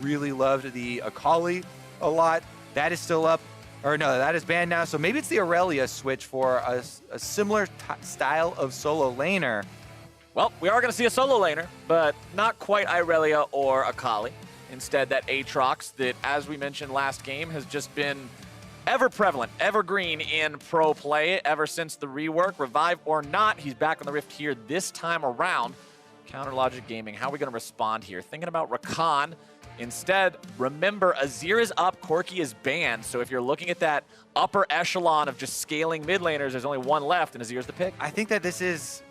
really loved the Akali a lot. That is still up. Or no, that is banned now. So maybe it's the Aurelia switch for a similar style of solo laner. Well, we are going to see a solo laner, but not quite Aurelia or Akali. Instead, that Aatrox that, as we mentioned last game, has just been ever prevalent, evergreen in pro play ever since the rework. Revive or not, he's back on the Rift here this time around. Counter Logic Gaming, how are we going to respond here? Thinking about Rakan. Instead, remember, Azir is up, Corki is banned. So if you're looking at that upper echelon of just scaling mid laners, there's only one left, and Azir's the pick. I think that this is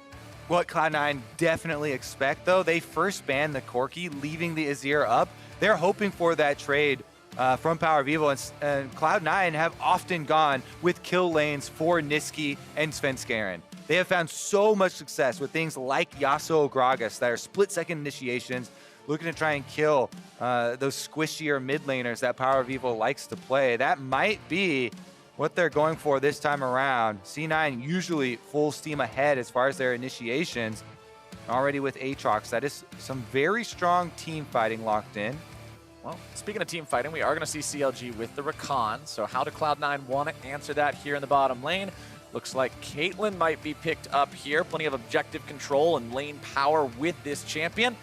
what Cloud9 definitely expect, though. They first banned the Corki, leaving the Azir up. They're hoping for that trade from PowerOfEvil, and Cloud9 have often gone with kill lanes for Nisqy and Svenskeren. They have found so much success with things like Yasuo Gragas that are split-second initiations, looking to try and kill those squishier mid laners that PowerOfEvil likes to play. That might be what they're going for this time around. C9 usually full steam ahead as far as their initiations. Already with Aatrox, that is some very strong team fighting locked in. Well, speaking of team fighting, we are going to see CLG with the Rakan. So how do Cloud9 want to answer that here in the bottom lane? Looks like Caitlyn might be picked up here. Plenty of objective control and lane power with this champion.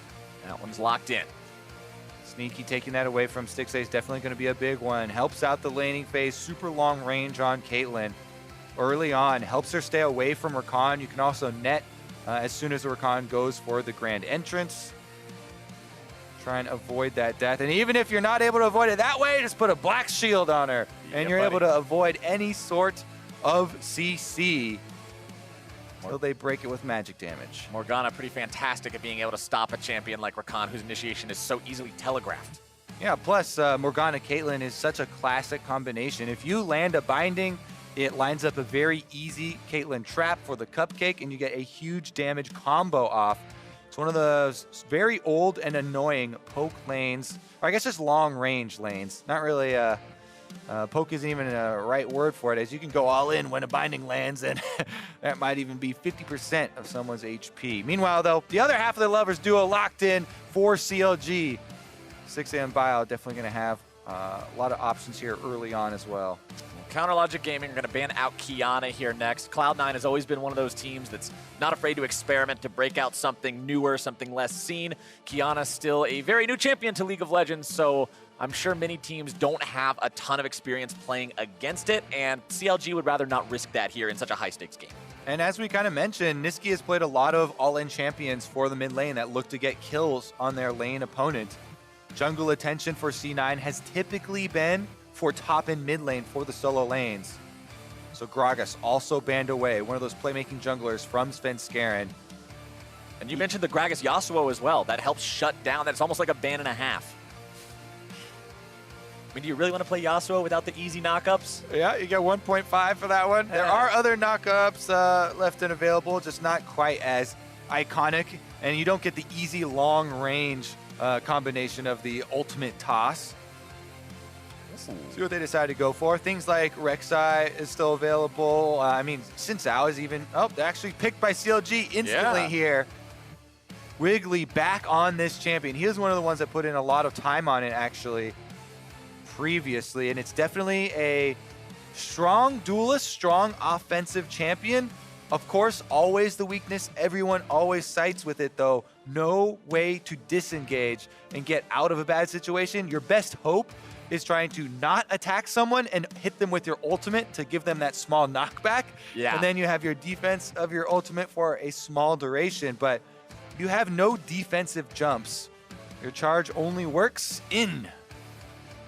That one's locked in. Sneaky taking that away from Stixxay is definitely going to be a big one. Helps out the laning phase, super long range on Caitlyn. Early on, helps her stay away from Rakan. You can also net as soon as the Rakan goes for the grand entrance. Try and avoid that death. And even if you're not able to avoid it that way, just put a black shield on her. And you're able to avoid any sort of CC. Until they break it with magic damage. Morgana pretty fantastic at being able to stop a champion like Rakan, whose initiation is so easily telegraphed. Yeah, plus Morgana Caitlyn is such a classic combination. If you land a binding, it lines up a very easy Caitlyn trap for the cupcake, and you get a huge damage combo off. It's one of those very old and annoying poke lanes, or I guess just long range lanes. Not really poke isn't even a right word for it, as you can go all in when a binding lands, and that might even be 50% of someone's HP. Meanwhile, though, the other half of the Lovers duo locked in for CLG. 6 AM Bio definitely going to have a lot of options here early on as well. Counter Logic Gaming are going to ban out Qiyana here next. Cloud9 has always been one of those teams that's not afraid to experiment, to break out something newer, something less seen. Qiyana's still a very new champion to League of Legends, so I'm sure many teams don't have a ton of experience playing against it, and CLG would rather not risk that here in such a high-stakes game. And as we kind of mentioned, Nisqy has played a lot of all-in champions for the mid lane that look to get kills on their lane opponent. Jungle attention for C9 has typically been for top and mid lane for the solo lanes. So Gragas also banned away, one of those playmaking junglers from Svenskeren. And you mentioned the Gragas Yasuo as well. That helps shut down. That's almost like a ban and a half. I mean, do you really want to play Yasuo without the easy knockups? Yeah, you get 1.5 for that one. There are other knockups left and available, just not quite as iconic. And you don't get the easy long range combination of the ultimate toss. See what they decide to go for. Things like Rek'Sai is still available. I mean, Zhao is even... Oh, they're actually picked by CLG instantly here. Wiggily back on this champion. He is one of the ones that put in a lot of time on it, actually, previously. And it's definitely a strong duelist, strong offensive champion. Of course, always the weakness everyone always cites with it, though. No way to disengage and get out of a bad situation. Your best hope is trying to not attack someone and hit them with your ultimate to give them that small knockback. Yeah. And then you have your defense of your ultimate for a small duration, but you have no defensive jumps. Your charge only works in.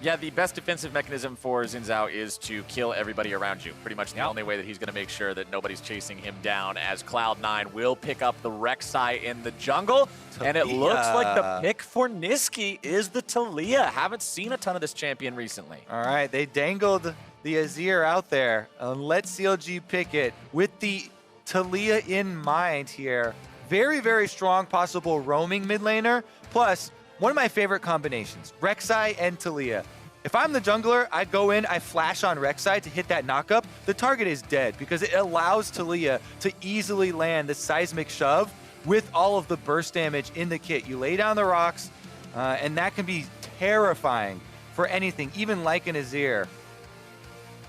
Yeah, the best defensive mechanism for Zhao is to kill everybody around you. Pretty much the only way that he's going to make sure that nobody's chasing him down, as Cloud9 will pick up the Rek'Sai in the jungle. Taliyah. And it looks like the pick for Nisqy is the Taliyah. Haven't seen a ton of this champion recently. All right, they dangled the Azir out there. Let CLG pick it with the Taliyah in mind here. Very, very strong possible roaming mid laner. Plus, one of my favorite combinations, Rek'Sai and Taliyah. If I'm the jungler, I go in, I flash on Rek'Sai to hit that knockup. The target is dead because it allows Taliyah to easily land the seismic shove with all of the burst damage in the kit. You lay down the rocks, and that can be terrifying for anything, even like an Azir.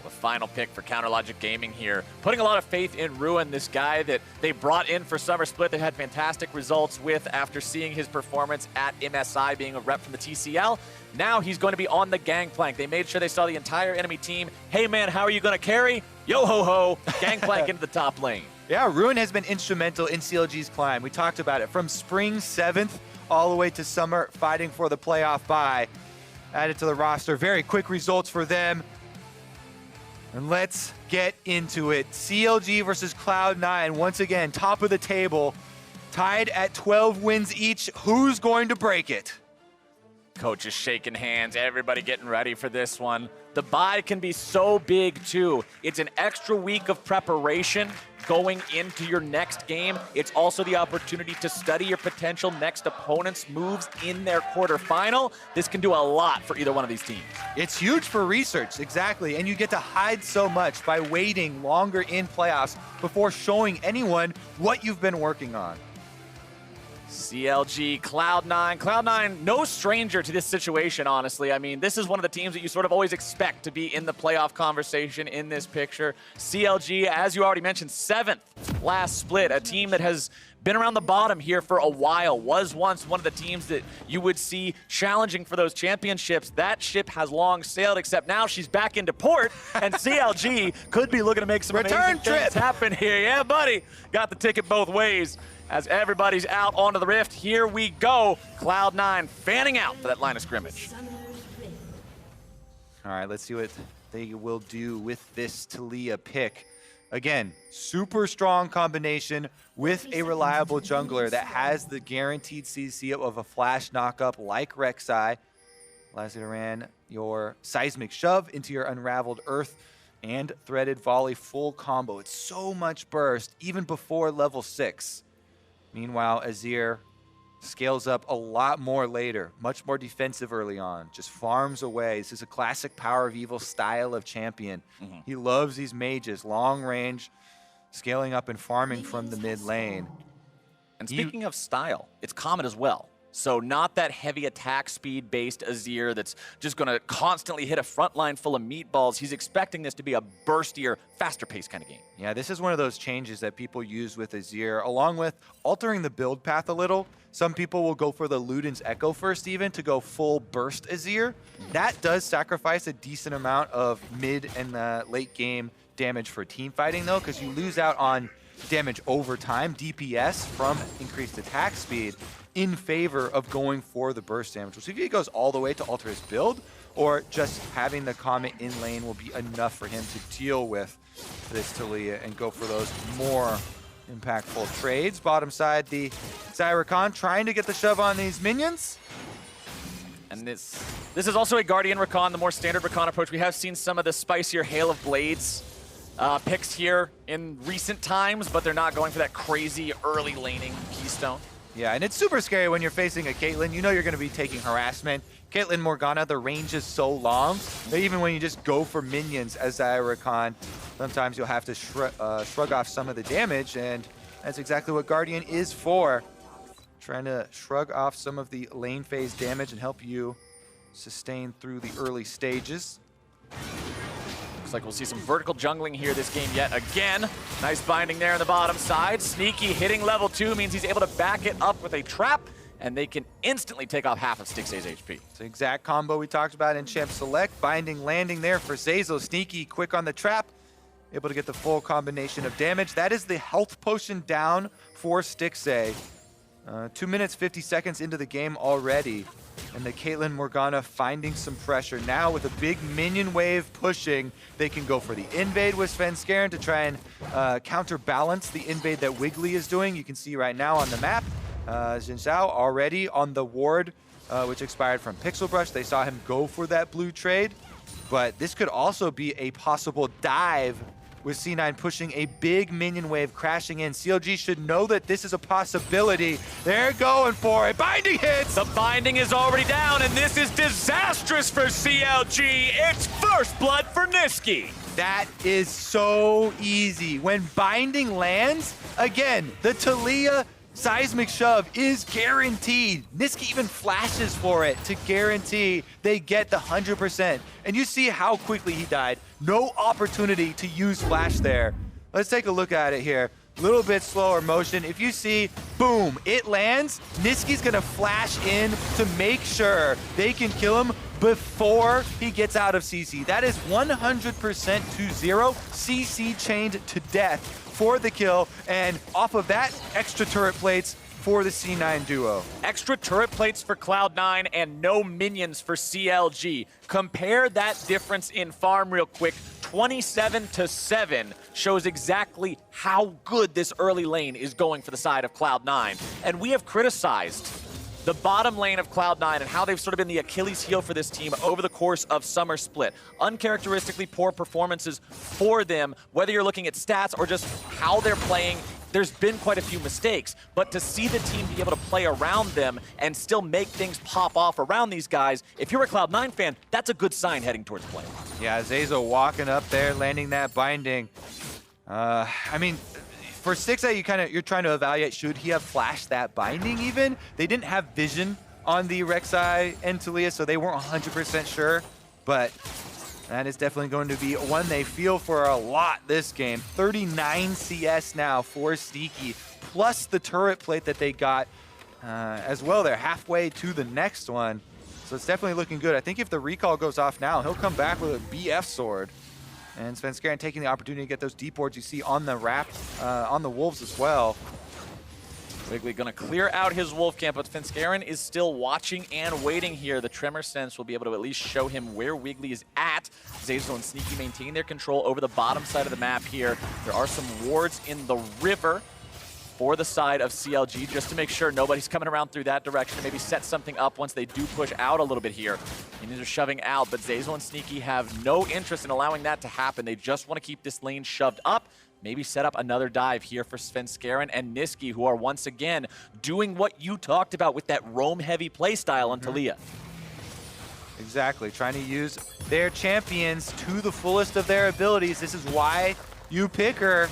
The final pick for Counter Logic Gaming here. Putting a lot of faith in Ruin, this guy that they brought in for Summer Split. They had fantastic results with after seeing his performance at MSI, being a rep from the TCL. Now he's going to be on the Gangplank. They made sure they saw the entire enemy team. Hey man, how are you going to carry? Yo ho ho, Gangplank into the top lane. Yeah, Ruin has been instrumental in CLG's climb. We talked about it from spring 7th all the way to summer, fighting for the playoff bye. Added to the roster. Very quick results for them. And let's get into it. CLG versus Cloud9. Once again, top of the table. Tied at 12 wins each. Who's going to break it? Coach is shaking hands. Everybody getting ready for this one. The bye can be so big, too. It's an extra week of preparation going into your next game. It's also the opportunity to study your potential next opponent's moves in their quarterfinal. This can do a lot for either one of these teams. It's huge for research, exactly. And you get to hide so much by waiting longer in playoffs before showing anyone what you've been working on. CLG, Cloud9. Cloud9, no stranger to this situation, honestly. I mean, this is one of the teams that you sort of always expect to be in the playoff conversation in this picture. CLG, as you already mentioned, 7th last split, a team that has been around the bottom here for a while, was once one of the teams that you would see challenging for those championships. That ship has long sailed, except now she's back into port, and CLG could be looking to make some return amazing things happen here. Yeah, buddy, got the ticket both ways. As everybody's out onto the rift, here we go. Cloud9 fanning out for that line of scrimmage. All right, let's see what they will do with this Taliyah pick. Again, super strong combination with a reliable jungler that has the guaranteed CC of a flash knockup like Rek'Sai. Allows you to ran your seismic shove into your unraveled earth and threaded volley full combo. It's so much burst even before level 6. Meanwhile, Azir scales up a lot more later, much more defensive early on, just farms away. This is a classic PowerOfEvil style of champion. He loves these mages, long range, scaling up and farming from the mid lane. And speaking of style, it's common as well. So not that heavy attack speed based Azir that's just going to constantly hit a front line full of meatballs. He's expecting this to be a burstier, faster paced kind of game. Yeah, this is one of those changes that people use with Azir, along with altering the build path a little. Some people will go for the Luden's Echo first even to go full burst Azir. That does sacrifice a decent amount of mid and late game damage for team fighting though, because you lose out on damage over time, DPS, from increased attack speed in favor of going for the burst damage. We'll see if he goes all the way to alter his build, or just having the Comet in lane will be enough for him to deal with this Taliyah and go for those more impactful trades. Bottom side, the Xayah Rakan trying to get the shove on these minions. And this is also a Guardian Rakan, the more standard Rakan approach. We have seen some of the spicier Hail of Blades picks here in recent times, but they're not going for that crazy early laning keystone. Yeah, and it's super scary when you're facing a Caitlyn. You know you're going to be taking harassment. Caitlyn Morgana, the range is so long that even when you just go for minions as Xayah Rakan, sometimes you'll have to shrug off some of the damage, and that's exactly what Guardian is for. Trying to shrug off some of the lane phase damage and help you sustain through the early stages. Looks like we'll see some vertical jungling here this game yet again. Nice binding there on the bottom side. Nisqy hitting level 2 means he's able to back it up with a trap, and they can instantly take off half of Stixxay's HP. It's the exact combo we talked about in Champ Select. Binding, landing there for Zeyzal. Nisqy quick on the trap, able to get the full combination of damage. That is the health potion down for Stixxay. 2 minutes, 50 seconds into the game already. And the Caitlyn Morgana finding some pressure. Now with a big minion wave pushing, they can go for the invade with Svenskeren to try and counterbalance the invade that Wiggily is doing. You can see right now on the map, Zhao already on the ward, which expired from Pixel Brush. They saw him go for that blue trade. But this could also be a possible dive with C9 pushing a big minion wave crashing in. CLG should know that this is a possibility. They're going for it. Binding hits! The binding is already down, and this is disastrous for CLG. It's first blood for Nisqy. That is so easy. When binding lands, again, the Taliyah Seismic Shove is guaranteed. Nisqy even flashes for it to guarantee they get the 100%. And you see how quickly he died. No opportunity to use flash there. Let's take a look at it here. A little bit slower motion. If you see, boom, it lands. Nisqy's gonna flash in to make sure they can kill him before he gets out of CC. That is 100% to 0. CC chained to death for the kill, and off of that, extra turret plates for the C9 duo. Extra turret plates for Cloud9 and no minions for CLG. Compare that difference in farm real quick. 27-7 shows exactly how good this early lane is going for the side of Cloud9. And we have criticized the bottom lane of Cloud9 and how they've sort of been the Achilles heel for this team over the course of Summer Split. Uncharacteristically poor performances for them, whether you're looking at stats or just how they're playing. There's been quite a few mistakes, but to see the team be able to play around them and still make things pop off around these guys, if you're a Cloud9 fan, that's a good sign heading towards play. Yeah, Zeyzal walking up there, landing that binding. I mean, for Stixxay, you're trying to evaluate, should he have flashed that binding even? They didn't have vision on the Rek'Sai and Taliyah, so they weren't 100% sure, but that is definitely going to be one they feel for a lot this game. 39 CS now for Stixxay, plus the turret plate that they got as well. They're halfway to the next one, so it's definitely looking good. I think if the recall goes off now, he'll come back with a BF sword. And Svenskeren taking the opportunity to get those deep boards you see on the on the Wolves as well. Wiggily gonna clear out his wolf camp, but Svenskeren is still watching and waiting here. The Tremor Sense will be able to at least show him where Wiggily is at. Zeyzal and Nisqy maintaining their control over the bottom side of the map here. There are some wards in the river for the side of CLG, just to make sure nobody's coming around through that direction, maybe set something up once they do push out a little bit here. And these are shoving out, but Zeyzal and Nisqy have no interest in allowing that to happen. They just want to keep this lane shoved up, maybe set up another dive here for Svenskeren and Nisqy, who are once again doing what you talked about with that roam-heavy playstyle on Taliyah. Exactly, trying to use their champions to the fullest of their abilities. This is why you pick her.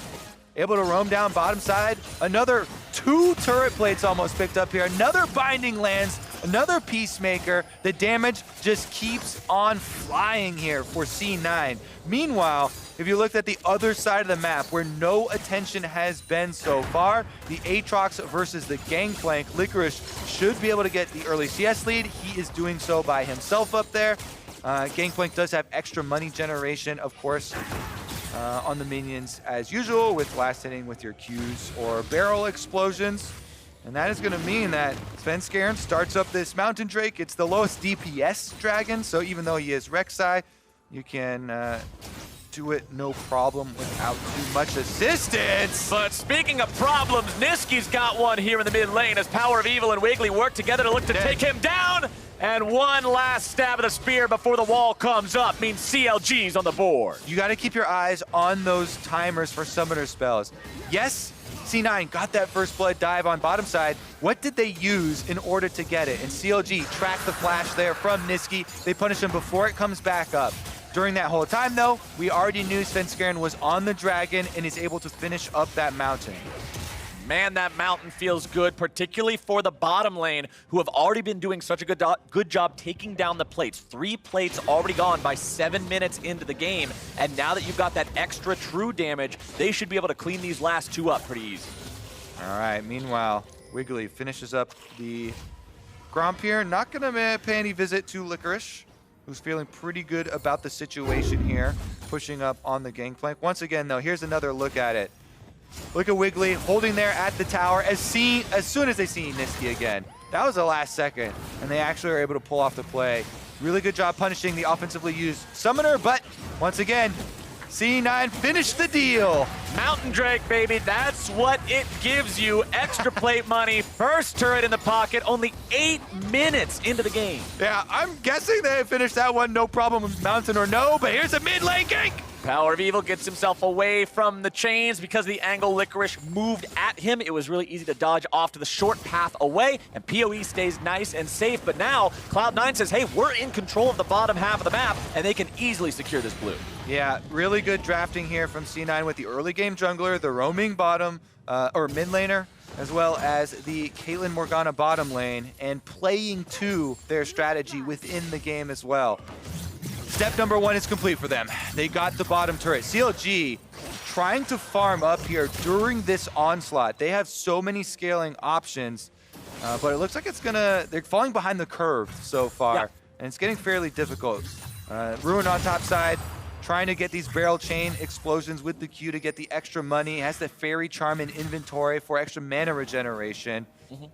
Able to roam down bottom side. Another 2 turret plates almost picked up here. Another binding lands, another peacemaker. The damage just keeps on flying here for C9. Meanwhile, if you looked at the other side of the map where no attention has been so far, the Aatrox versus the Gangplank, Licorice should be able to get the early CS lead. He is doing so by himself up there. Gangplank does have extra money generation, of course, on the minions as usual, with last hitting with your Qs or barrel explosions. And that is going to mean that Svenskeren starts up this Mountain Drake. It's the lowest DPS dragon, so even though he is Rek'Sai, you can do it no problem without too much assistance. But speaking of problems, Nisqy's got one here in the mid lane as PowerOfEvil and Wiggily work together to look to take him down. And one last stab of the spear before the wall comes up means CLG's on the board. You got to keep your eyes on those timers for summoner spells. Yes, C9 got that first blood dive on bottom side. What did they use in order to get it? And CLG tracked the flash there from Nisqy. They punish him before it comes back up. During that whole time, though, we already knew Svenskeren was on the dragon and is able to finish up that mountain. Man, that mountain feels good, particularly for the bottom lane, who have already been doing such a good job taking down the plates. 3 plates already gone by 7 minutes into the game, and now that you've got that extra true damage, they should be able to clean these last 2 up pretty easy. All right, meanwhile, Wiggily finishes up the Gromp here. Not going to pay any visit to Licorice, who's feeling pretty good about the situation here, pushing up on the Gangplank. Once again, though, here's another look at it. Look at Wiggily holding there at the tower as soon as they see Nisqy again. That was the last second, and they actually are able to pull off the play. Really good job punishing the offensively used summoner, but once again, C9 finished the deal. Mountain Drake, baby, that's what it gives you. Extra plate money, first turret in the pocket, only 8 minutes into the game. Yeah, I'm guessing they finished that one no problem with Mountain or no, but here's a mid lane gank. PowerOfEvil gets himself away from the chains because the angle Licorice moved at him. It was really easy to dodge off to the short path away, and PoE stays nice and safe. But now Cloud9 says, hey, we're in control of the bottom half of the map, and they can easily secure this blue. Yeah, really good drafting here from C9 with the early game jungler, the roaming bottom or mid laner, as well as the Caitlyn Morgana bottom lane, and playing to their strategy within the game as well. Step number 1 is complete for them. They got the bottom turret. CLG trying to farm up here during this onslaught. They have so many scaling options, but it looks like they're falling behind the curve so far, yeah. and it's getting fairly difficult. Ruin on top side, trying to get these barrel chain explosions with the Q to get the extra money. Has the Fairy Charm in inventory for extra mana regeneration.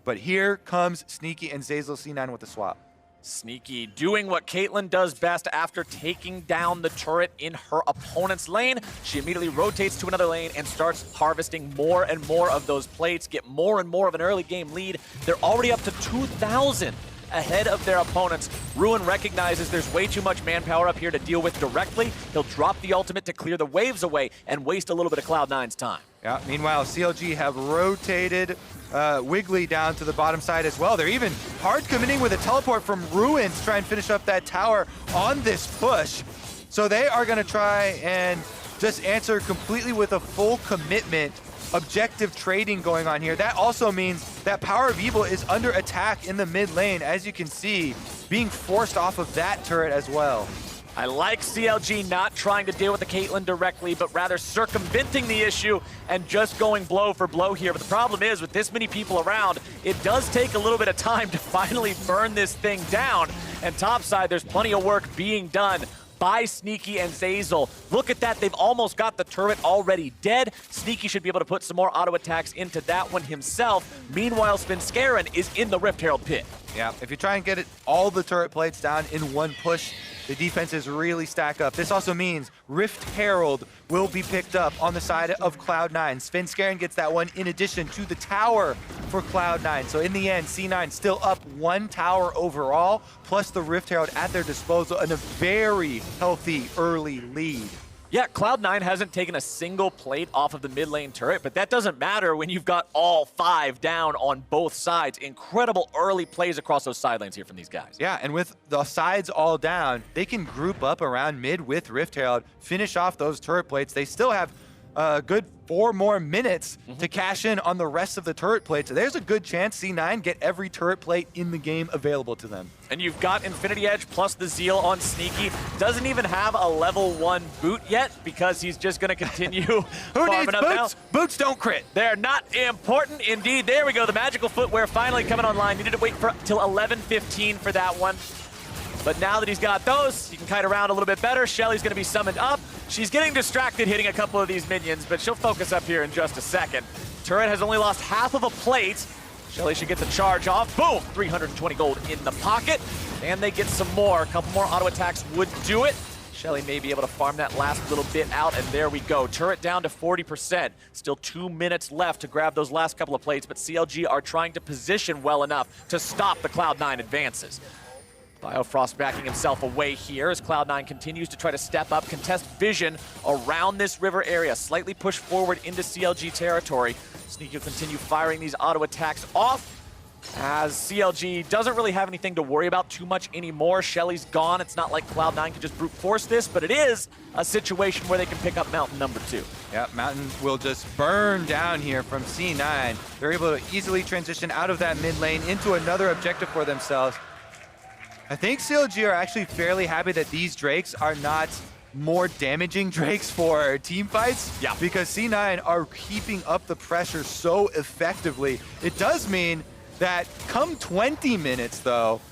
But here comes Nisqy and Zeyzal C9 with the swap. Nisqy doing what Caitlyn does best after taking down the turret in her opponent's lane. She immediately rotates to another lane and starts harvesting more and more of those plates, get more and more of an early game lead. They're already up to 2,000 ahead of their opponents. Ruin recognizes there's way too much manpower up here to deal with directly. He'll drop the ultimate to clear the waves away and waste a little bit of Cloud9's time. Yeah, meanwhile, CLG have rotated Wiggily down to the bottom side as well. They're even hard committing with a teleport from Ruin to try and finish up that tower on this push. So they are going to try and just answer completely with a full commitment. Objective trading going on here. That also means that PowerOfEvil is under attack in the mid lane, as you can see, being forced off of that turret as well. I like CLG not trying to deal with the Caitlyn directly, but rather circumventing the issue and just going blow for blow here. But the problem is, with this many people around, it does take a little bit of time to finally burn this thing down. And topside, there's plenty of work being done by Nisqy and Zeyzal. Look at that, they've almost got the turret already dead. Nisqy should be able to put some more auto attacks into that one himself. Meanwhile, Svenskeren is in the Rift Herald pit. Yeah, if you try and get all the turret plates down in one push, the defenses really stack up. This also means Rift Herald will be picked up on the side of Cloud9. Svenskeren gets that one in addition to the tower for Cloud9. So in the end, C9 still up 1 tower overall, plus the Rift Herald at their disposal, and a very healthy early lead. Yeah, Cloud9 hasn't taken a single plate off of the mid lane turret, but that doesn't matter when you've got all 5 down on both sides. Incredible early plays across those side lanes here from these guys. Yeah, and with the sides all down, they can group up around mid with Rift Herald, finish off those turret plates. They still have a good 4 more minutes to cash in on the rest of the turret plates. So there's a good chance C9 get every turret plate in the game available to them. And you've got Infinity Edge plus the Zeal on Nisqy. Doesn't even have a level 1 boot yet because he's just going to continue Who needs up boots? now. Boots don't crit. They're not important indeed. There we go. The magical footwear finally coming online. Needed to wait till 11:15 for that one. But now that he's got those, he can kite around a little bit better. Shelly's going to be summoned up. She's getting distracted hitting a couple of these minions, but she'll focus up here in just a second. Turret has only lost half of a plate. Shelly should get the charge off. Boom! 320 gold in the pocket. And they get some more. A couple more auto attacks would do it. Shelly may be able to farm that last little bit out, and there we go. Turret down to 40%. Still 2 minutes left to grab those last couple of plates, but CLG are trying to position well enough to stop the Cloud9 advances. Biofrost backing himself away here as Cloud9 continues to try to step up, contest vision around this river area, slightly push forward into CLG territory. Nisqy will continue firing these auto attacks off as CLG doesn't really have anything to worry about too much anymore. Shelly's gone. It's not like Cloud9 can just brute force this, but it is a situation where they can pick up Mountain number 2. Yeah, Mountain will just burn down here from C9. They're able to easily transition out of that mid lane into another objective for themselves. I think CLG are actually fairly happy that these Drakes are not more damaging Drakes for team fights. Yeah. Because C9 are keeping up the pressure so effectively. It does mean that come 20 minutes, though,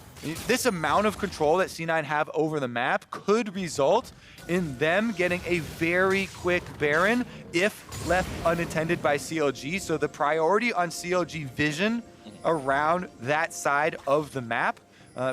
this amount of control that C9 have over the map could result in them getting a very quick Baron if left unattended by CLG. So the priority on CLG vision around that side of the map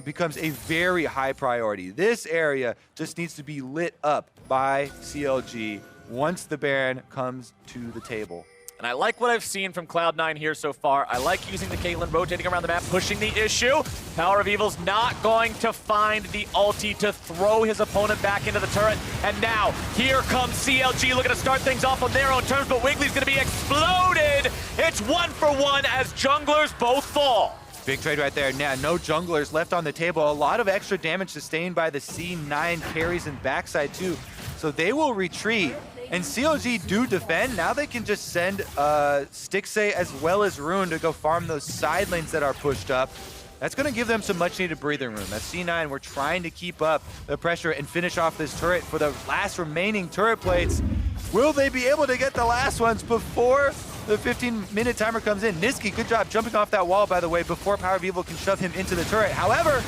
becomes a very high priority. This area just needs to be lit up by CLG once the Baron comes to the table. And I like what I've seen from Cloud9 here so far. I like using the Caitlyn, rotating around the map, pushing the issue. PowerOfEvil's not going to find the ulti to throw his opponent back into the turret. And now, here comes CLG looking to start things off on their own terms, but Wigglily's going to be exploded. It's 1-for-1 as junglers both fall. Big trade right there. Now, no junglers left on the table. A lot of extra damage sustained by the C9 carries and backside too. So they will retreat. And CLG do defend. Now they can just send Stixxay as well as Rune to go farm those side lanes that are pushed up. That's going to give them some much-needed breathing room. As C9, we're trying to keep up the pressure and finish off this turret for the last remaining turret plates. Will they be able to get the last ones before the 15-minute timer comes in? Nisqy, good job jumping off that wall, by the way, before PowerOfEvil can shove him into the turret. However,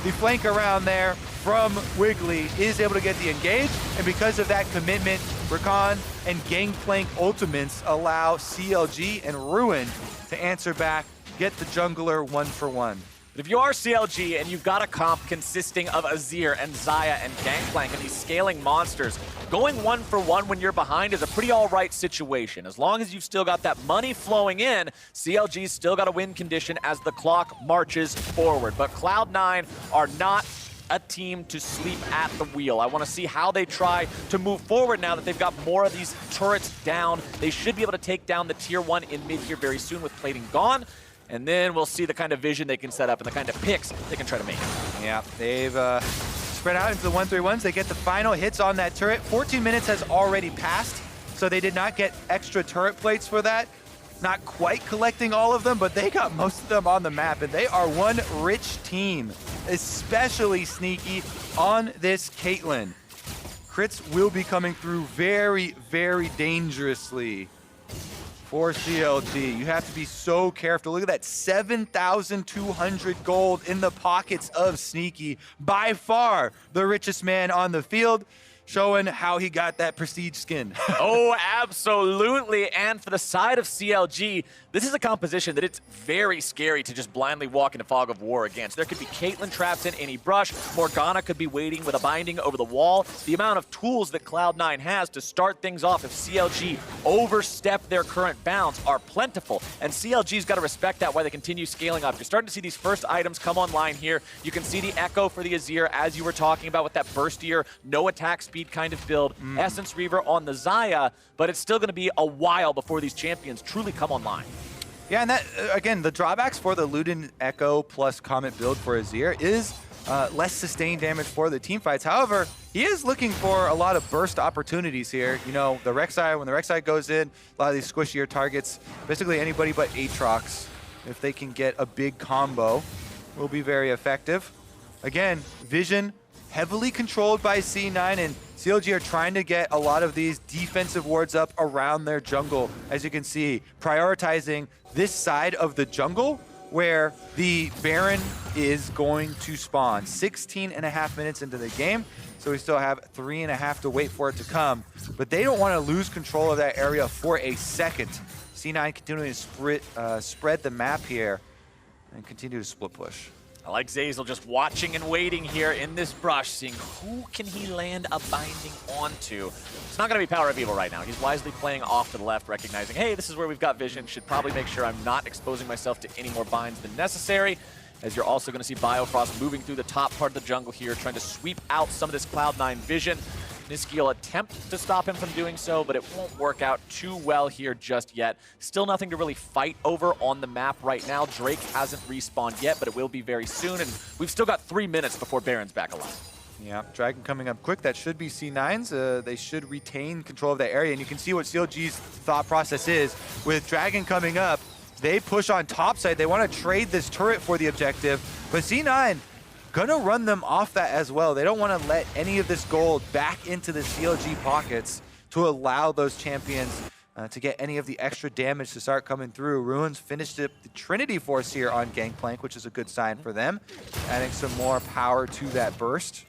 the flank around there from Wiggily is able to get the engage, and because of that commitment, Rakan and Gangplank ultimates allow CLG and Ruin to answer back, get the jungler 1-for-1. But if you are CLG and you've got a comp consisting of Azir and Xayah and Gangplank and these scaling monsters, going 1-for-1 when you're behind is a pretty all-right situation. As long as you've still got that money flowing in, CLG's still got a win condition as the clock marches forward. But Cloud9 are not a team to sleep at the wheel. I want to see how they try to move forward now that they've got more of these turrets down. They should be able to take down the tier 1 in mid here very soon with plating gone. And then we'll see the kind of vision they can set up and the kind of picks they can try to make. Yeah, they've spread out into the 1-3-1s. They get the final hits on that turret. 14 minutes has already passed, so they did not get extra turret plates for that. Not quite collecting all of them, but they got most of them on the map, and they are one rich team, especially Sneaky on this Caitlyn. Crits will be coming through very, very dangerously for CLG. You have to be so careful. Look at that, 7,200 gold in the pockets of Sneaky. By far the richest man on the field, showing how he got that prestige skin. Oh, absolutely. And for the side of CLG, this is a composition that it's very scary to just blindly walk into Fog of War against. There could be Caitlyn trapped in any brush. Morgana could be waiting with a binding over the wall. The amount of tools that Cloud9 has to start things off if CLG overstep their current bounds are plentiful. And CLG's got to respect that while they continue scaling up. You're starting to see these first items come online here. You can see the Echo for the Azir, as you were talking about, with that burstier, no attack speed kind of build. Essence Reaver on the Xayah, but it's still going to be a while before these champions truly come online. Yeah, and that, again, the drawbacks for the Luden Echo plus Comet build for Azir is less sustained damage for the team fights. However, he is looking for a lot of burst opportunities here. You know, the Rek'Sai, when the Rek'Sai goes in, a lot of these squishier targets, basically anybody but Aatrox, if they can get a big combo, will be very effective. Again, vision heavily controlled by C9, and CLG are trying to get a lot of these defensive wards up around their jungle, as you can see, prioritizing this side of the jungle where the Baron is going to spawn. 16.5 minutes into the game, so we still have 3.5 to wait for it to come, but they don't want to lose control of that area for a second. C9 continuing to spread the map here and continue to split push. I like Zeyzal just watching and waiting here in this brush, seeing who can he land a binding onto. It's not going to be PowerOfEvil right now. He's wisely playing off to the left, recognizing, hey, this is where we've got vision. Should probably make sure I'm not exposing myself to any more binds than necessary, as you're also going to see Biofrost moving through the top part of the jungle here, trying to sweep out some of this Cloud9 vision. Nisqy will attempt to stop him from doing so, but it won't work out too well here just yet. Still nothing to really fight over on the map right now. Drake hasn't respawned yet, but it will be very soon, and we've still got 3 minutes before Baron's back alive. Yeah, Dragon coming up quick. That should be C9's. They should retain control of that area, and you can see what CLG's thought process is. With Dragon coming up, they push on top side. They want to trade this turret for the objective, but C9 gonna run them off that as well. They don't want to let any of this gold back into the CLG pockets to allow those champions to get any of the extra damage to start coming through. Ruins finished up the Trinity Force here on Gangplank, which is a good sign for them, adding some more power to that burst.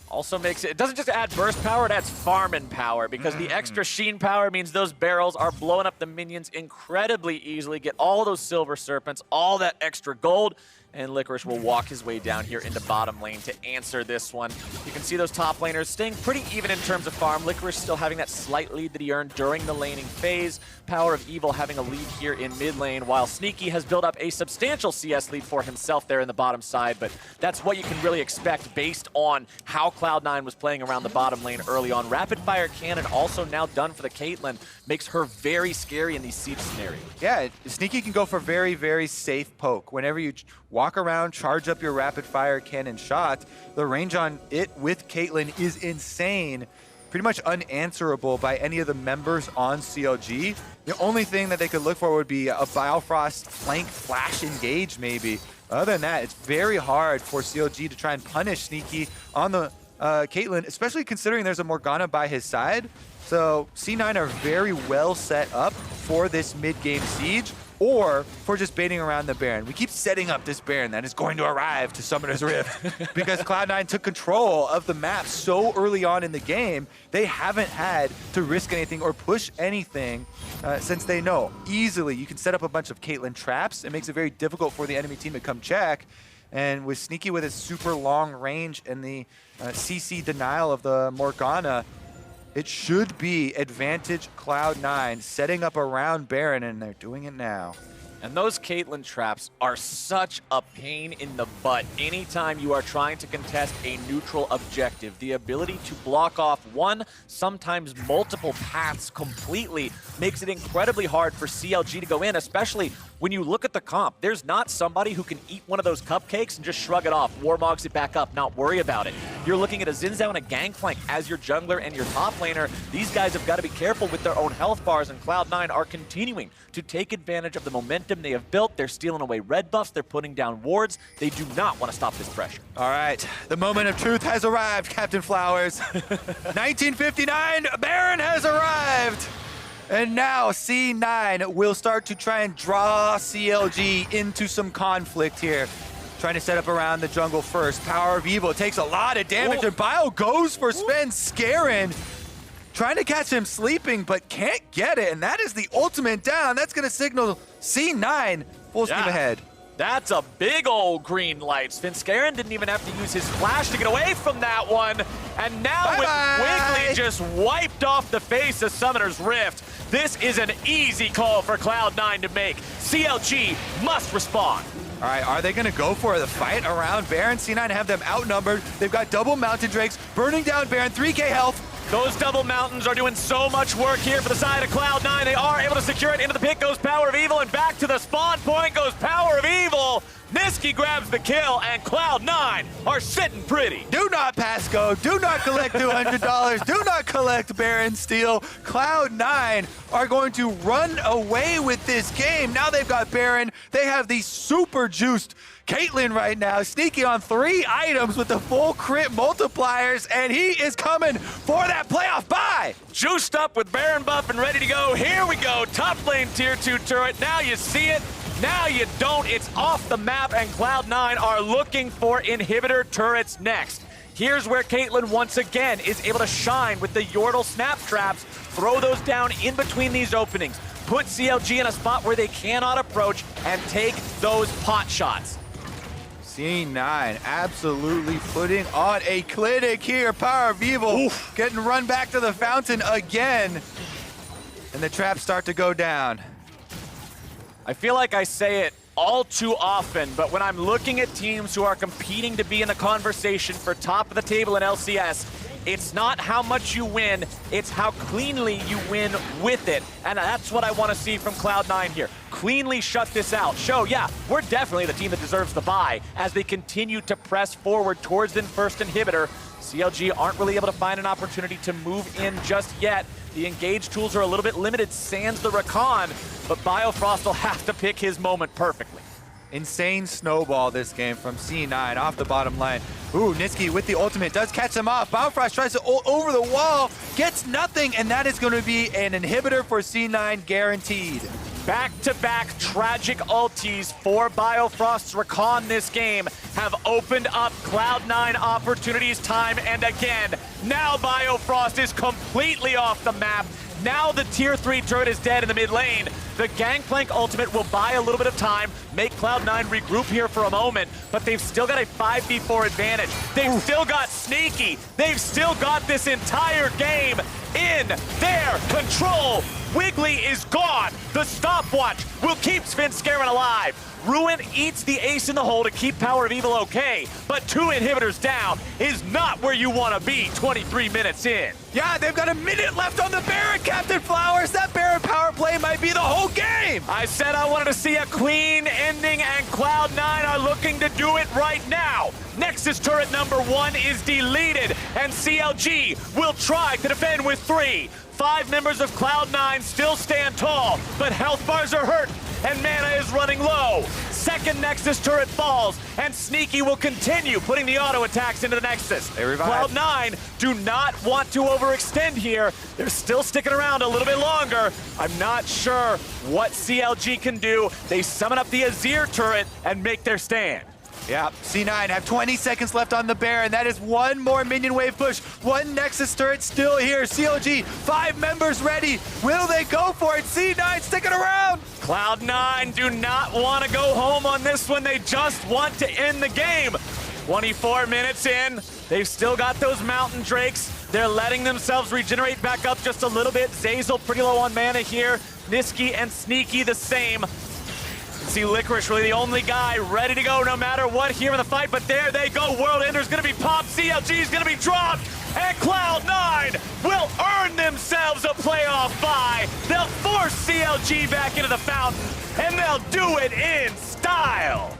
Also makes it doesn't just add burst power, it adds farming power, because the extra sheen power means those barrels are blowing up the minions incredibly easily, get all those silver serpents, all that extra gold, and Licorice will walk his way down here into bottom lane to answer this one. You can see those top laners staying pretty even in terms of farm. Licorice still having that slight lead that he earned during the laning phase. PowerOfEvil having a lead here in mid lane, while Sneaky has built up a substantial CS lead for himself there in the bottom side, but that's what you can really expect based on how Cloud9 was playing around the bottom lane early on. Rapid fire cannon also now done for the Caitlyn makes her very scary in these siege scenarios. Yeah, Sneaky can go for very, very safe poke. Whenever you walk around, charge up your rapid fire cannon shot, the range on it with Caitlyn is insane. pretty much unanswerable by any of the members on CLG. The only thing that they could look for would be a Biofrost flank flash engage maybe. Other than that, it's very hard for CLG to try and punish Nisqy on the Caitlyn, especially considering there's a Morgana by his side. So C9 are very well set up for this mid-game siege or for just baiting around the Baron. We keep setting up this Baron that is going to arrive to Summoner's Rift because Cloud9 took control of the map so early on in the game, they haven't had to risk anything or push anything since they know easily you can set up a bunch of Caitlyn traps. It makes it very difficult for the enemy team to come check. And with Nisqy with his super long range and the CC denial of the Morgana, it should be advantage Cloud9 setting up around Baron, and they're doing it now. And those Caitlyn traps are such a pain in the butt anytime you are trying to contest a neutral objective. The ability to block off one, sometimes multiple paths completely makes it incredibly hard for CLG to go in, especially when you look at the comp. There's not somebody who can eat one of those cupcakes and just shrug it off, warmogs it back up, not worry about it. You're looking at a Zeyzal and a Gangplank as your jungler and your top laner. These guys have got to be careful with their own health bars, and Cloud9 are continuing to take advantage of the momentum they have built. They're stealing away red buffs, they're putting down wards. They do not want to stop this pressure. All right, the moment of truth has arrived, Captain Flowers. 1959, Baron has arrived. And now C9 will start to try and draw CLG into some conflict here. Trying to set up around the jungle first. PowerOfEvil takes a lot of damage, and Bio goes for Svenskeren. Trying to catch him sleeping, but can't get it, and that is the ultimate down. That's going to signal C9 full steam ahead. That's a big old green light. Svenskeren didn't even have to use his flash to get away from that one. And now with Wiggily just wiped off the face of Summoner's Rift, this is an easy call for Cloud9 to make. CLG must respond. All right, are they going to go for the fight around Baron? C9 have them outnumbered. They've got double Mountain Drakes burning down Baron, 3k health. Those double mountains are doing so much work here for the side of Cloud9. They are able to secure it. Into the pit goes PowerOfEvil, and back to the spawn point goes PowerOfEvil. Nisqy grabs the kill, and Cloud9 are sitting pretty. Do not pass go. Do not collect $200. Do not collect Baron Steel. Cloud9 are going to run away with this game. Now they've got Baron. They have the super juiced Caitlyn right now, sneaking on 3 items with the full crit multipliers, and he is coming for that playoff bye. Juiced up with Baron buff and ready to go. Here we go. Top lane tier 2 turret. Now you see it. Now you don't. It's off the map, and Cloud9 are looking for inhibitor turrets next. Here's where Caitlyn once again is able to shine with the Yordle snap traps. Throw those down in between these openings. Put CLG in a spot where they cannot approach and take those pot shots. C9 absolutely putting on a clinic here. PowerOfEvil getting run back to the fountain again. And the traps start to go down. I feel like I say it all too often, but when I'm looking at teams who are competing to be in the conversation for top of the table in LCS, it's not how much you win, it's how cleanly you win with it. And that's what I want to see from Cloud9 here. Cleanly shut this out. Show, yeah, we're definitely the team that deserves the bye as they continue to press forward towards the first inhibitor. CLG aren't really able to find an opportunity to move in just yet. The engage tools are a little bit limited, sans the Rakan, but Biofrost will have to pick his moment perfectly. Insane snowball this game from C9 off the bottom line. Ooh, Nisqy with the ultimate does catch him off. Biofrost tries to over the wall, gets nothing, and that is going to be an inhibitor for C9 guaranteed. Back-to-back tragic ultis for Biofrost's Rakan this game have opened up Cloud9 opportunities time and again. Now Biofrost is completely off the map. Now the tier 3 turret is dead in the mid lane. The Gangplank ultimate will buy a little bit of time, make Cloud9 regroup here for a moment, but they've still got a 5v4 advantage. They've still got Sneaky. They've still got this entire game in their control. Wiggily is gone. The stopwatch will keep Svenskeren alive. Ruin eats the ace in the hole to keep PowerOfEvil okay, but 2 inhibitors down is not where you want to be 23 minutes in. Yeah, they've got a minute left on the Baron, Captain Flowers. That Baron power play might be the whole game. I said I wanted to see a clean ending, and Cloud9 are looking to do it right now. Nexus turret number 1 is deleted, and CLG will try to defend with 3. 5 members of Cloud9 still stand tall, but health bars are hurt, and mana is running low. Second Nexus turret falls, and Nisqy will continue putting the auto attacks into the Nexus. They revive. Cloud9 do not want to overextend here. They're still sticking around a little bit longer. I'm not sure what CLG can do. They summon up the Azir turret and make their stand. Yeah, C9 have 20 seconds left on the Baron. That is one more minion wave push. One Nexus turret still here. CLG, 5 members ready. Will they go for it? C9 sticking around. Cloud9 do not want to go home on this one. They just want to end the game. 24 minutes in. They've still got those Mountain Drakes. They're letting themselves regenerate back up just a little bit. Zeyzal pretty low on mana here. Nisqy and Nisqy the same. See Licorice really the only guy ready to go no matter what here in the fight, but there they go. World Ender's gonna be popped, CLG is gonna be dropped, and Cloud9 will earn themselves a playoff bye. They'll force CLG back into the fountain, and they'll do it in style.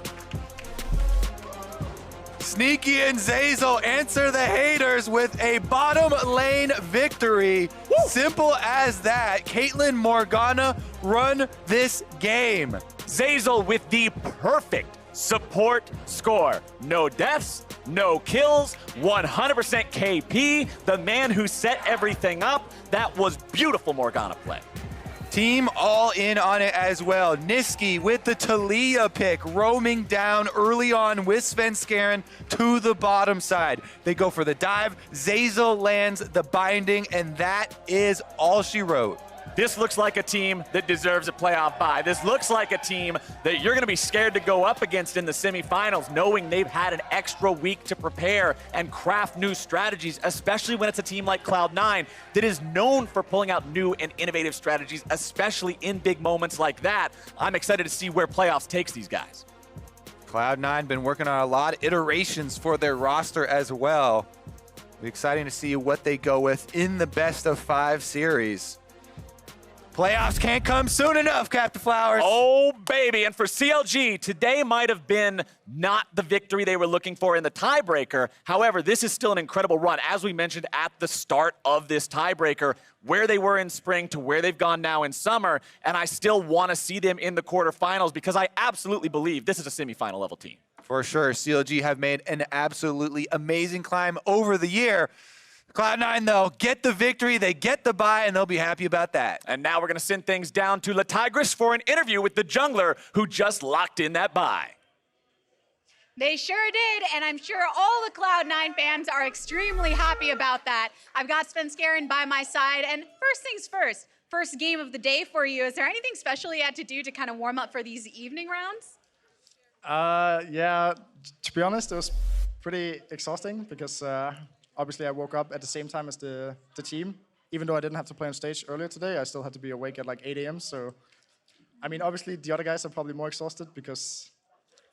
Nisqy and Zeyzal answer the haters with a bottom lane victory. Woo! Simple as that. Caitlyn, Morgana run this game. Zeyzal with the perfect support score. No deaths, no kills, 100% KP. The man who set everything up. That was beautiful Morgana play. Team all in on it as well. Nisqy with the Taliyah pick, roaming down early on with Svenskeren to the bottom side. They go for the dive. Zeyzal lands the binding, and that is all she wrote. This looks like a team that deserves a playoff bye. This looks like a team that you're going to be scared to go up against in the semifinals, knowing they've had an extra week to prepare and craft new strategies, especially when it's a team like Cloud9 that is known for pulling out new and innovative strategies, especially in big moments like that. I'm excited to see where playoffs takes these guys. Cloud9 been working on a lot of iterations for their roster as well. It'll be exciting to see what they go with in the best of 5 series. Playoffs can't come soon enough, Captain Flowers. Oh, baby. And for CLG, today might have been not the victory they were looking for in the tiebreaker. However, this is still an incredible run. As we mentioned at the start of this tiebreaker, where they were in spring to where they've gone now in summer, and I still want to see them in the quarterfinals because I absolutely believe this is a semifinal level team. For sure, CLG have made an absolutely amazing climb over the year. Cloud9, though, get the victory, they get the bye, and they'll be happy about that. And now we're going to send things down to Licorice for an interview with the jungler who just locked in that bye. They sure did, and I'm sure all the Cloud9 fans are extremely happy about that. I've got Svenskeren by my side, and first things first game of the day for you. Is there anything special you had to do to kind of warm up for these evening rounds? Yeah, to be honest, it was pretty exhausting because obviously I woke up at the same time as the team. Even though I didn't have to play on stage earlier today, I still had to be awake at like 8 a.m. So, I mean, obviously the other guys are probably more exhausted because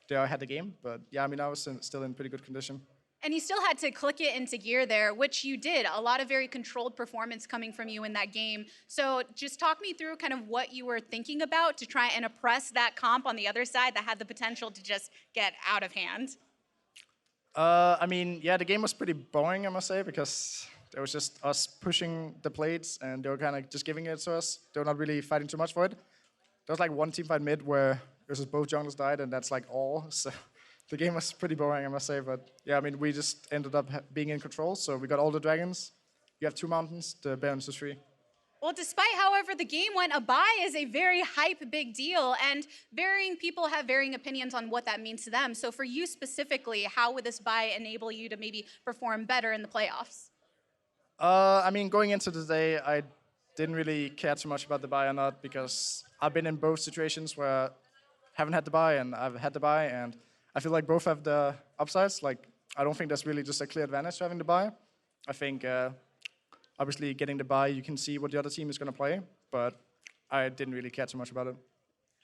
they had the game. But yeah, I mean, I was still in pretty good condition. And you still had to click it into gear there, which you did. A lot of very controlled performance coming from you in that game. So just talk me through kind of what you were thinking about to try and oppress that comp on the other side that had the potential to just get out of hand. I mean, yeah, the game was pretty boring, I must say, because it was just us pushing the plates and they were kind of just giving it to us. They were not really fighting too much for it. There was like one team fight mid where it was just both junglers died, and that's like all. So the game was pretty boring, I must say. But yeah, I mean, we just ended up being in control. So we got all the dragons. You have 2 mountains, the Barons is 3. Well, despite however the game went, a bye is a very hype big deal, and varying people have varying opinions on what that means to them. So for you specifically, how would this bye enable you to maybe perform better in the playoffs? I mean, going into the day, I didn't really care too much about the bye or not because I've been in both situations where I haven't had the bye and I've had the bye, and I feel like both have the upsides. Like, I don't think there's really just a clear advantage to having the bye. I think obviously getting the bye, you can see what the other team is going to play, but I didn't really care too much about it.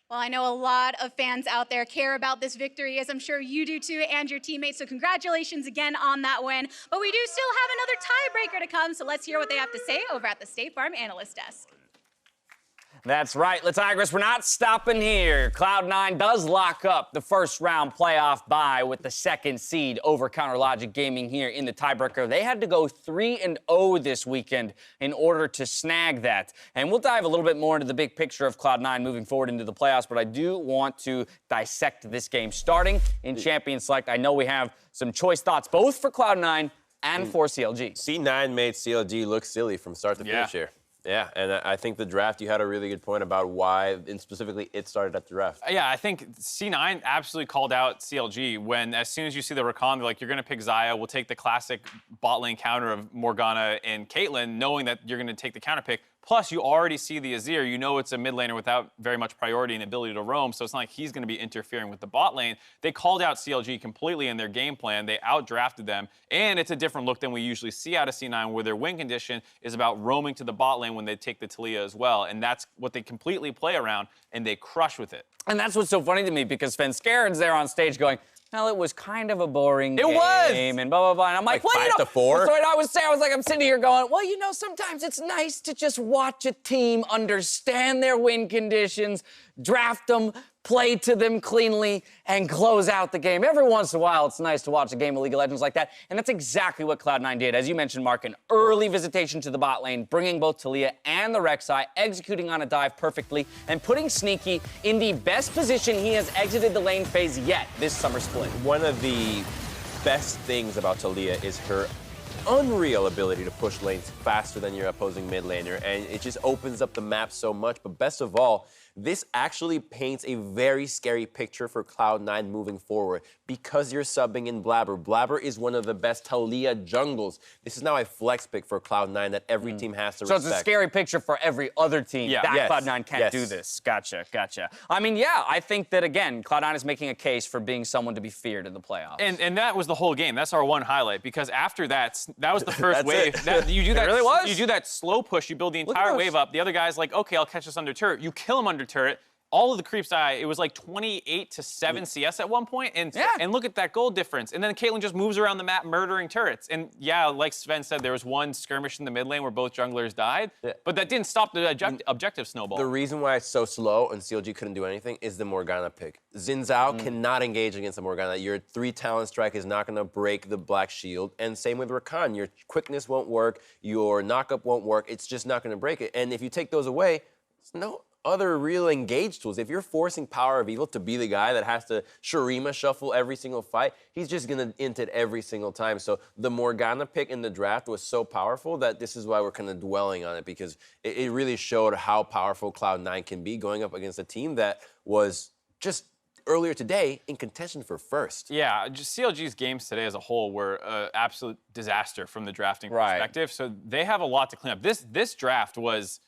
Well, I know a lot of fans out there care about this victory, as I'm sure you do too, and your teammates, so congratulations again on that win. But we do still have another tiebreaker to come, so let's hear what they have to say over at the State Farm Analyst Desk. That's right, Licorice, we're not stopping here. Cloud9 does lock up the first round playoff bye with the second seed over CounterLogic Gaming here in the tiebreaker. They had to go 3-0 this weekend in order to snag that. And we'll dive a little bit more into the big picture of Cloud9 moving forward into the playoffs, but I do want to dissect this game. Starting in Champion Select, I know we have some choice thoughts, both for Cloud9 and for CLG. C9 made CLG look silly from start to finish here. Yeah, and I think the draft, you had a really good point about why, and specifically, it started at the draft. Yeah, I think C9 absolutely called out CLG when, as soon as you see the Rakan, they're like, you're going to pick Xayah, we'll take the classic bot lane counter of Morgana and Caitlyn, knowing that you're going to take the counter pick. Plus, you already see the Azir. You know it's a mid laner without very much priority and ability to roam, so it's not like he's going to be interfering with the bot lane. They called out CLG completely in their game plan. They outdrafted them, and it's a different look than we usually see out of C9, where their win condition is about roaming to the bot lane when they take the Taliyah as well, and that's what they completely play around, and they crush with it. And that's what's so funny to me, because Svenskeren's there on stage going, well, it was kind of a boring game, and blah, blah, blah. And I'm like, well, 5-4? That's what I was saying. I was like, I'm sitting here going, well, you know, sometimes it's nice to just watch a team understand their win conditions, draft them, play to them cleanly, and close out the game. Every once in a while, it's nice to watch a game of League of Legends like that, and that's exactly what Cloud9 did. As you mentioned, Mark, an early visitation to the bot lane, bringing both Taliyah and the Rek'Sai, executing on a dive perfectly, and putting Nisqy in the best position he has exited the lane phase yet this summer split. One of the best things about Taliyah is her unreal ability to push lanes faster than your opposing mid laner, and it just opens up the map so much. But best of all, this actually paints a very scary picture for Cloud9 moving forward because you're subbing in Blabber. Blabber is one of the best Taliyah jungles. This is now a flex pick for Cloud9 that every team has to respect. So it's a scary picture for every other team that Cloud9 can't do this. Gotcha. I mean, yeah, I think that, again, Cloud9 is making a case for being someone to be feared in the playoffs. And that was the whole game. That's our one highlight, because after that was the first wave. You do that, really was? You do that slow push, you build the entire wave up. The other guy's like, okay, I'll catch this under turret. You kill him under turret. All of the creeps die. It was like 28-7 CS at one point, and look at that gold difference. And then Caitlyn just moves around the map murdering turrets. And yeah, like Sven said, there was one skirmish in the mid lane where both junglers died, but that didn't stop the objective snowball. The reason why it's so slow and CLG couldn't do anything is the Morgana pick. Zhao cannot engage against the Morgana. Your 3 talent strike is not going to break the black shield, and same with Rakan. Your quickness won't work, your knockup won't work. It's just not going to break it. And if you take those away, there's no other real engage tools. If you're forcing PowerOfEvil to be the guy that has to Shurima shuffle every single fight, he's just gonna int it every single time. So the Morgana pick in the draft was so powerful that this is why we're kind of dwelling on it, because it really showed how powerful Cloud9 can be going up against a team that was just earlier today in contention for first. Yeah, just CLG's games today as a whole were an absolute disaster from the drafting perspective. So they have a lot to clean up. This draft was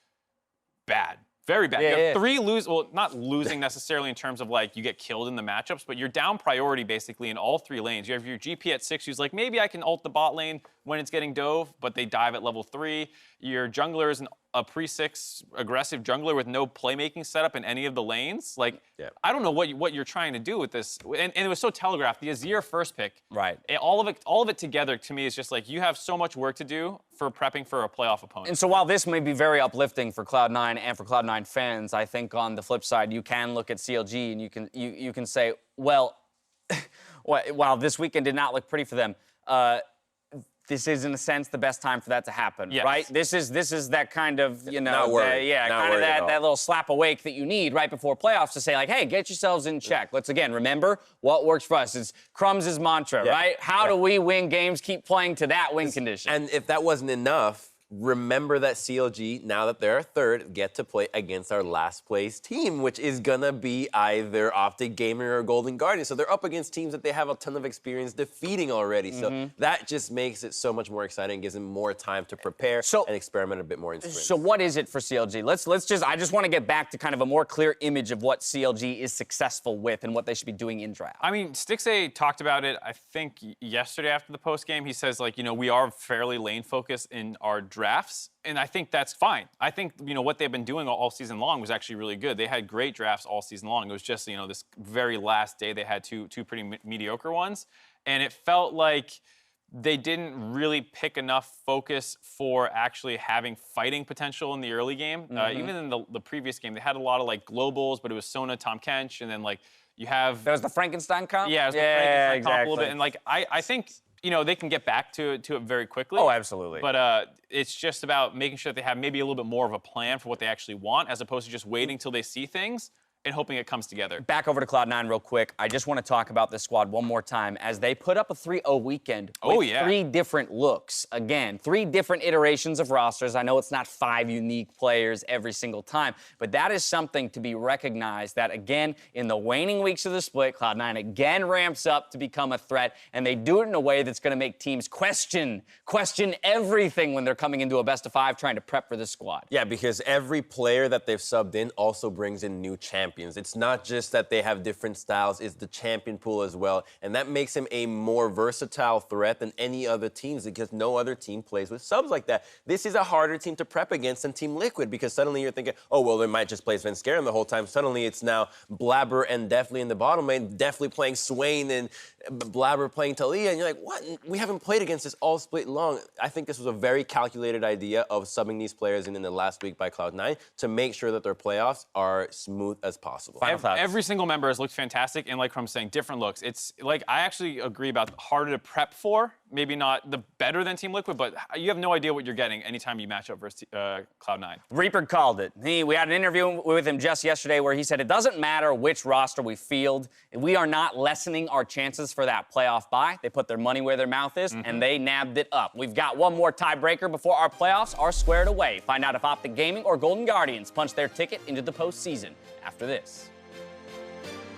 bad. Very bad. You have 3 well, not losing necessarily in terms of like you get killed in the matchups, but you're down priority basically in all 3 lanes. You have your GP at 6 who's like, maybe I can ult the bot lane when it's getting dove, but they dive at level 3. Your jungler is a pre-6 aggressive jungler with no playmaking setup in any of the lanes. Like, I don't know what you're trying to do with this. And it was so telegraphed. The Azir first pick. Right. All of it together to me is just like, you have so much work to do for prepping for a playoff opponent. And so while this may be very uplifting for Cloud9 and for Cloud9 fans, I think on the flip side, you can look at CLG and you can say, well, while this weekend did not look pretty for them, this is, in a sense, the best time for that to happen, right? This is that kind of, you know, that little slap awake that you need right before playoffs to say, like, hey, get yourselves in check. Let's, again, remember what works for us. It's Crumbs' mantra, right? How do we win games? Keep playing to that win condition. And if that wasn't enough, remember that CLG, now that they're 3rd, get to play against our last place team, which is gonna be either Optic Gaming or Golden Guardian. So they're up against teams that they have a ton of experience defeating already. So that just makes it so much more exciting, gives them more time to prepare and experiment a bit more in sprints. So what is it for CLG? I just want to get back to kind of a more clear image of what CLG is successful with and what they should be doing in draft. I mean, Stixxay talked about it, I think, yesterday after the post game. He says, like, you know, we are fairly lane focused in our drafts, and I think that's fine. I think, you know, what they've been doing all season long was actually really good. They had great drafts all season long. It was just, you know, this very last day they had two pretty mediocre ones, and it felt like they didn't really pick enough focus for actually having fighting potential in the early game. Even in the previous game, they had a lot of like globals, but it was Sona, Tom Kench, and then like you have... That was the Frankenstein comp? Yeah, it was the Frankenstein comp a little bit. And like, I think, you know, they can get back to it very quickly. Oh, absolutely. But it's just about making sure that they have maybe a little bit more of a plan for what they actually want, as opposed to just waiting till they see things and hoping it comes together. Back over to Cloud9 real quick. I just want to talk about this squad one more time as they put up a 3-0 weekend with 3 different looks. Again, 3 different iterations of rosters. I know it's not 5 unique players every single time, but that is something to be recognized that, again, in the waning weeks of the split, Cloud9 again ramps up to become a threat, and they do it in a way that's going to make teams question everything when they're coming into a best-of-5 trying to prep for this squad. Yeah, because every player that they've subbed in also brings in new champions. It's not just that they have different styles, it's the champion pool as well. And that makes him a more versatile threat than any other teams because no other team plays with subs like that. This is a harder team to prep against than Team Liquid because suddenly you're thinking, oh, well, they might just play Svenskeren the whole time. Suddenly it's now Blabber and Deftly in the bottom lane, Deftly playing Swain and Blabber playing Taliyah. And you're like, what? We haven't played against this all split long. I think this was a very calculated idea of subbing these players in the last week by Cloud9 to make sure that their playoffs are smooth as possible. Every single member has looked fantastic, and like I'm saying, different looks. It's like, I actually agree about harder to prep for, maybe not the better than Team Liquid, but you have no idea what you're getting anytime you match up versus Cloud9. Reaper called it. We had an interview with him just yesterday where he said it doesn't matter which roster we field. We are not lessening our chances for that playoff bye. They put their money where their mouth is, and they nabbed it up. We've got one more tiebreaker before our playoffs are squared away. Find out if Optic Gaming or Golden Guardians punch their ticket into the postseason after this.